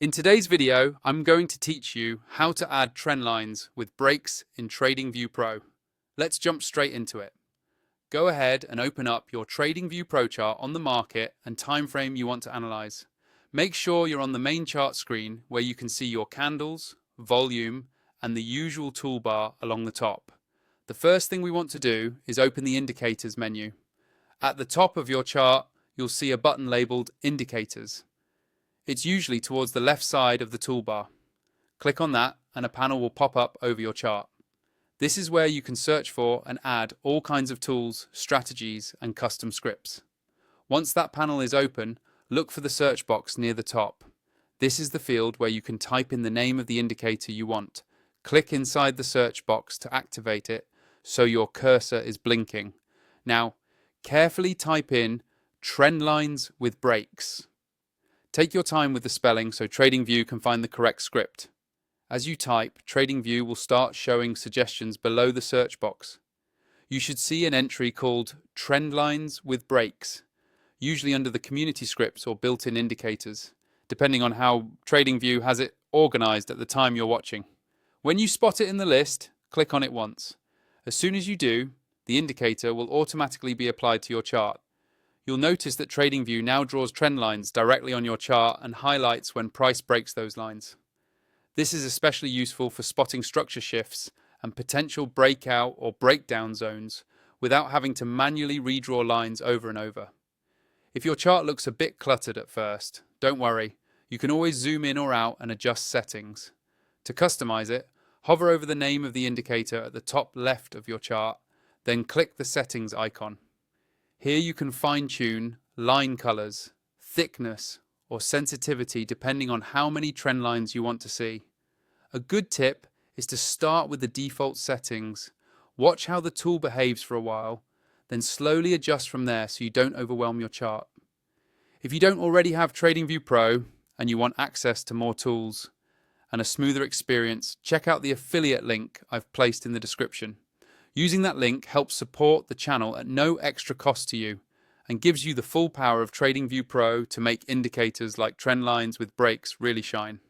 In today's video, I'm going to teach you how to add trend lines with breaks in TradingView Pro. Let's jump straight into it. Go ahead and open up your TradingView Pro chart on the market and time frame you want to analyze. Make sure you're on the main chart screen where you can see your candles, volume, and the usual toolbar along the top. The first thing we want to do is open the Indicators menu. At the top of your chart, you'll see a button labeled Indicators. It's usually towards the left side of the toolbar. Click on that and a panel will pop up over your chart. This is where you can search for and add all kinds of tools, strategies, and custom scripts. Once that panel is open, look for the search box near the top. This is the field where you can type in the name of the indicator you want. Click inside the search box to activate it so your cursor is blinking. Now, carefully type in trend lines with breaks. Take your time with the spelling so TradingView can find the correct script. As you type, TradingView will start showing suggestions below the search box. You should see an entry called Trendlines with Breaks, usually under the community scripts or built-in indicators, depending on how TradingView has it organized at the time you're watching. When you spot it in the list, click on it once. As soon as you do, the indicator will automatically be applied to your chart. You'll notice that TradingView now draws trend lines directly on your chart and highlights when price breaks those lines. This is especially useful for spotting structure shifts and potential breakout or breakdown zones without having to manually redraw lines over and over. If your chart looks a bit cluttered at first, don't worry, you can always zoom in or out and adjust settings. To customize it, hover over the name of the indicator at the top left of your chart, then click the settings icon. Here you can fine-tune line colors, thickness, or sensitivity depending on how many trend lines you want to see. A good tip is to start with the default settings, watch how the tool behaves for a while, then slowly adjust from there so you don't overwhelm your chart. If you don't already have TradingView Pro and you want access to more tools and a smoother experience, check out the affiliate link I've placed in the description. Using that link helps support the channel at no extra cost to you and gives you the full power of TradingView Pro to make indicators like trend lines with breaks really shine.